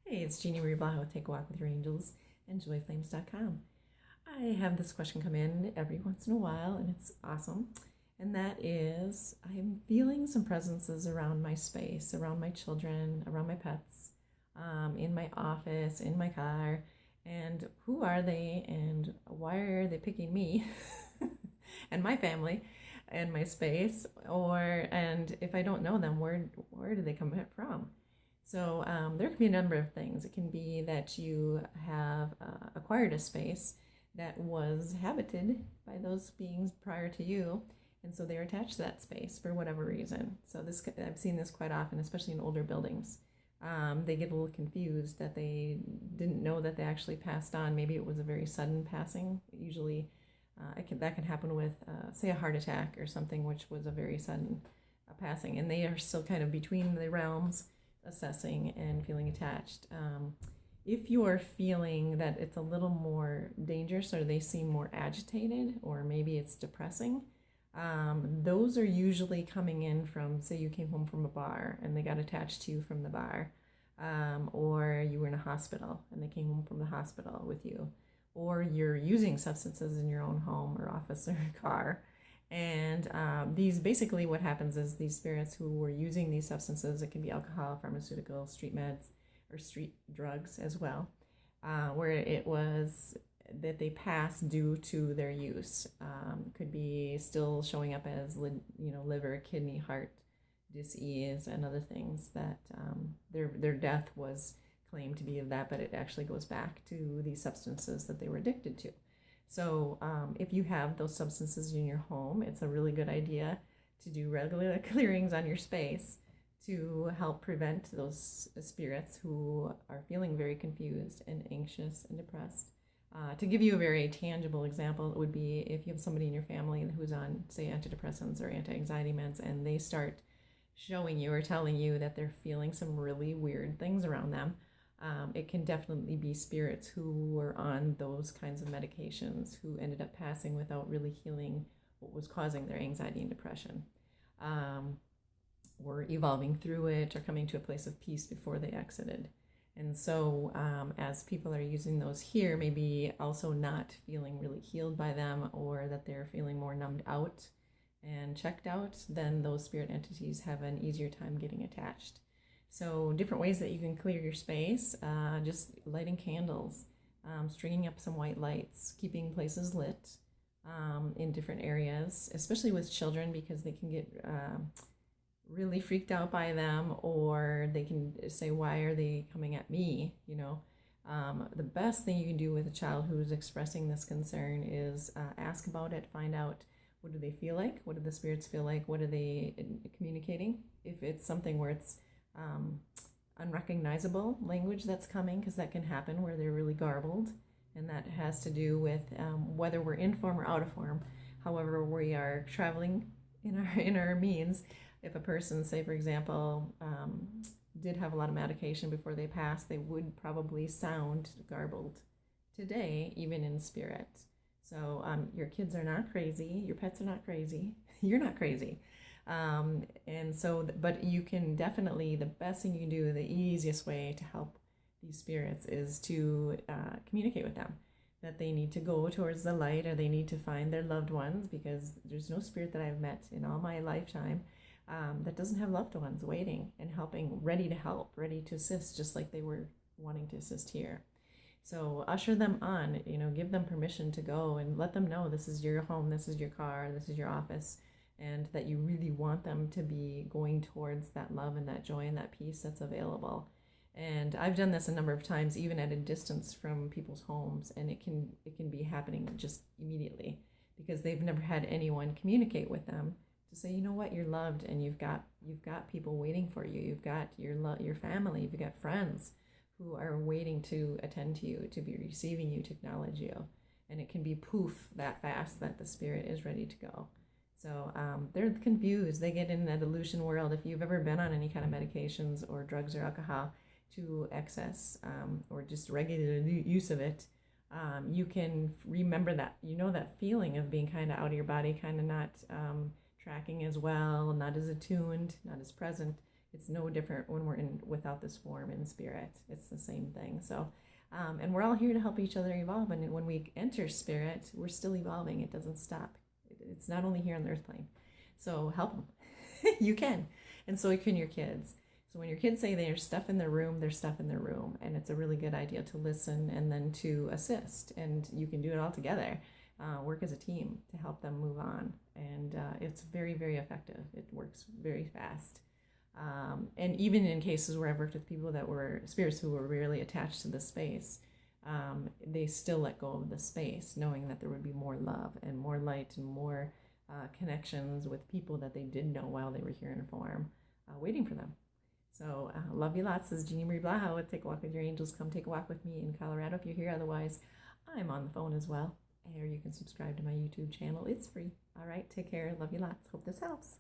Hey, it's Jeannie Blaha with Take a Walk with Your Angels and joyflames.com. I have this question come in every once in a while, and it's awesome. And that is, I'm feeling some presences around my space, around my children, around my pets, in my office, in my car. And who are they, and why are they picking me and my family and my space? And if I don't know them, where do they come from? So there can be a number of things. It can be that you have acquired a space that was habited by those beings prior to you, and so they're attached to that space for whatever reason. So I've seen this quite often, especially in older buildings. They get a little confused that they didn't know that they actually passed on. Maybe it was a very sudden passing. Usually that can happen with, say, a heart attack or something, which was a very sudden passing, and they are still kind of between the realms, assessing and feeling attached. If you are feeling that it's a little more dangerous, or they seem more agitated, or maybe it's depressing, those are usually coming in from, say you came home from a bar and they got attached to you from the bar, or you were in a hospital and they came home from the hospital with you, or you're using substances in your own home or office or car. And these, basically what happens is these spirits who were using these substances, it can be alcohol, pharmaceutical, street meds, or street drugs as well, where it was that they pass due to their use. Could be still showing up as liver, kidney, heart disease, and other things that their death was claimed to be of that, but it actually goes back to these substances that they were addicted to. So if you have those substances in your home, it's a really good idea to do regular clearings on your space to help prevent those spirits who are feeling very confused and anxious and depressed. To give you a very tangible example, it would be if you have somebody in your family who's on, say, antidepressants or anti-anxiety meds, and they start showing you or telling you that they're feeling some really weird things around them. It can definitely be spirits who were on those kinds of medications who ended up passing without really healing what was causing their anxiety and depression, or evolving through it, or coming to a place of peace before they exited. And so as people are using those here, maybe also not feeling really healed by them, or that they're feeling more numbed out and checked out, then those spirit entities have an easier time getting attached. So different ways that you can clear your space, just lighting candles, stringing up some white lights, keeping places lit in different areas, especially with children, because they can get really freaked out by them, or they can say, why are they coming at me? The best thing you can do with a child who's expressing this concern is ask about it, find out, what do they feel like? What do the spirits feel like? What are they communicating? If it's something where it's unrecognizable language that's coming, because that can happen where they're really garbled, and that has to do with whether we're in form or out of form. However, we are traveling in our means. If a person, say for example, did have a lot of medication before they passed, they would probably sound garbled today, even in spirit. So your kids are not crazy, your pets are not crazy, you're not crazy. But you can definitely, the best thing you can do, the easiest way to help these spirits is to communicate with them, that they need to go towards the light, or they need to find their loved ones, because there's no spirit that I've met in all my lifetime that doesn't have loved ones waiting and helping, ready to help, ready to assist, just like they were wanting to assist here. So usher them on, give them permission to go, and let them know this is your home, this is your car, this is your office, and that you really want them to be going towards that love and that joy and that peace that's available. And I've done this a number of times, even at a distance from people's homes, and it can be happening just immediately, because they've never had anyone communicate with them to say, you know what, you're loved, and you've got people waiting for you. You've got your family, you've got friends who are waiting to attend to you, to be receiving you, to acknowledge you. And it can be poof that fast that the spirit is ready to go. So they're confused. They get in that illusion world. If you've ever been on any kind of medications or drugs or alcohol to excess, or just regular use of it, you can remember that, that feeling of being kind of out of your body, kind of not tracking as well, not as attuned, not as present. It's no different when we're in without this form in spirit. It's the same thing. So, and we're all here to help each other evolve. And when we enter spirit, we're still evolving. It doesn't stop. It's not only here on the earth plane. So help them. You can. And so can your kids. So when your kids say there's stuff in their room, there's stuff in their room. And it's a really good idea to listen and then to assist. And you can do it all together. Work as a team to help them move on. And it's very, very effective. It works very fast. And even in cases where I've worked with people that were spirits who were really attached to the space, they still let go of the space, knowing that there would be more love and more light and more connections with people that they did know while they were here in form, waiting for them. So love you lots. This is Jeannie Marie Blaha with Take a Walk with Your Angels. Come take a walk with me in Colorado if you're here. Otherwise, I'm on the phone as well. Or you can subscribe to my YouTube channel. It's free. All right, take care. Love you lots. Hope this helps.